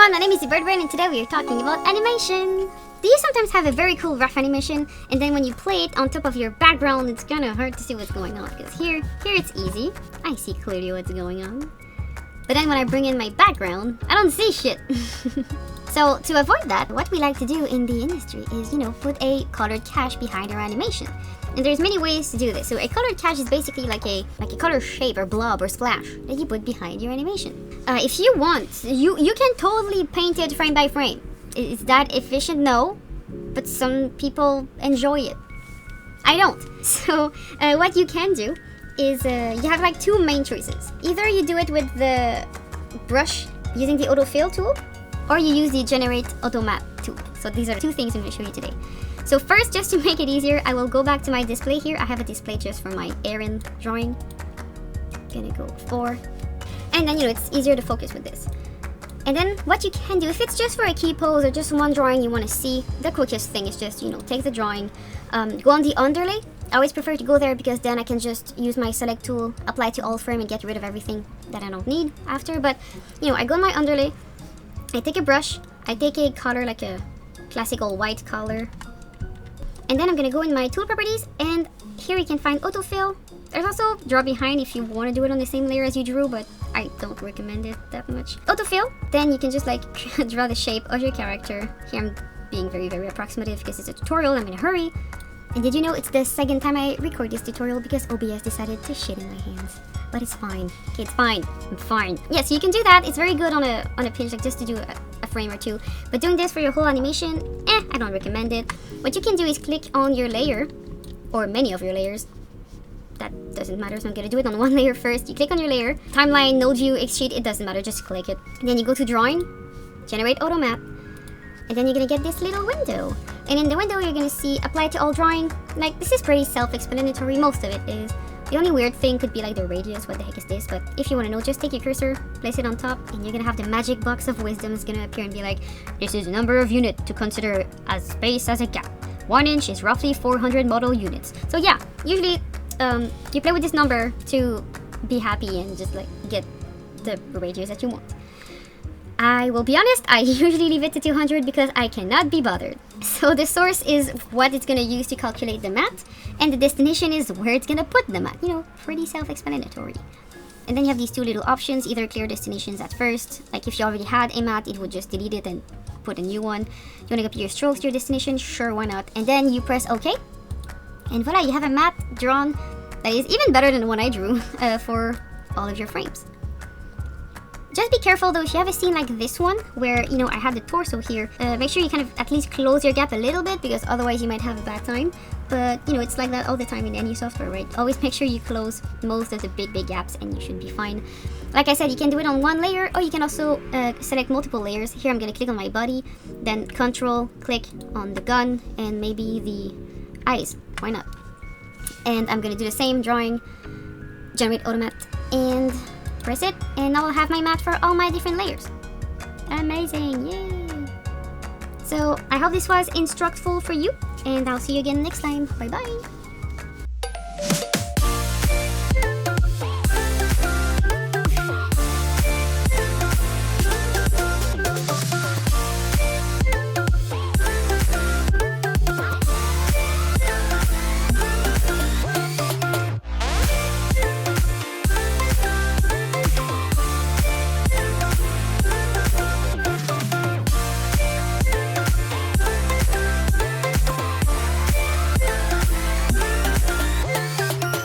everyone, my name is ZeBirdBrain and today we are talking about animation. Do you sometimes have a very cool rough animation and then when you play it on top of your background it's kinda hard to see what's going on? Because here it's easy. I see clearly what's going on. But then when I bring in my background, I don't see shit. So to avoid that, what we like to do in the industry is, put a colored cache behind our animation. And there's many ways to do this. So a colored cache is basically like a color shape or blob or splash that you put behind your animation. If you want, you can totally paint it frame by frame. Is that efficient? No. But some people enjoy it. I don't. So what you can do is you have like two main choices. Either you do it with the brush using the autofill tool, or you use the generate automat tool. So these are the two things I'm going to show you today. So first, just to make it easier, I will go back to my display here. I have a display just for my errand drawing. Gonna go 4. And then, it's easier to focus with this. And then what you can do, if it's just for a key pose or just one drawing you want to see, the quickest thing is just, take the drawing, go on the underlay. I always prefer to go there because then I can just use my select tool, apply to all frame and get rid of everything that I don't need after. But, I go on my underlay, I take a brush, I take a color like a classical white color. And then I'm gonna go in my tool properties, and here you can find autofill. There's also draw behind if you want to do it on the same layer as you drew, but I don't recommend it that much. Autofill, then you can just draw the shape of your character. Here I'm being very, very approximative because it's a tutorial, I'm in a hurry. And did you know it's the second time I record this tutorial because OBS decided to shit in my hands. But it's fine. Okay, it's fine. I'm fine. Yeah, so you can do that. It's very good on a pinch, just to do a frame or two. But doing this for your whole animation, I don't recommend it. What you can do is click on your layer, or many of your layers. That doesn't matter, so I'm gonna do it on one layer first. You click on your layer, timeline, node view, X-sheet, it doesn't matter, just click it. And then you go to drawing, generate automat, and then you're gonna get this little window. And in the window, you're gonna see apply to all drawing. This is pretty self-explanatory, most of it is. The only weird thing could be the radius, what the heck is this? But if you want to know, just take your cursor, place it on top, and you're gonna have the magic box of wisdom is gonna appear and be like, this is a number of unit to consider as space as a gap. 1 inch is roughly 400 model units. So yeah, usually you play with this number to be happy and just get the radius that you want. I will be honest, I usually leave it to 200 because I cannot be bothered. So the source is what it's gonna use to calculate the mat, and the destination is where it's gonna put the mat. Pretty self-explanatory. And then you have these two little options, either clear destinations at first, if you already had a mat, it would just delete it and put a new one. You wanna copy your strokes to your destination? Sure, why not? And then you press OK, and voila, you have a mat drawn that is even better than the one I drew for all of your frames. Just be careful though, if you have a scene like this one, where, I have the torso here, make sure you kind of at least close your gap a little bit, because otherwise you might have a bad time. But, it's like that all the time in any software, right? Always make sure you close most of the big gaps and you should be fine. Like I said, you can do it on one layer, or you can also select multiple layers. Here I'm gonna click on my body, then Control, click on the gun, and maybe the eyes. Why not? And I'm gonna do the same drawing, generate automat, and press it, and I will have my mat for all my different layers. Amazing, yay! So I hope this was instructful for you, and I'll see you again next time. Bye bye!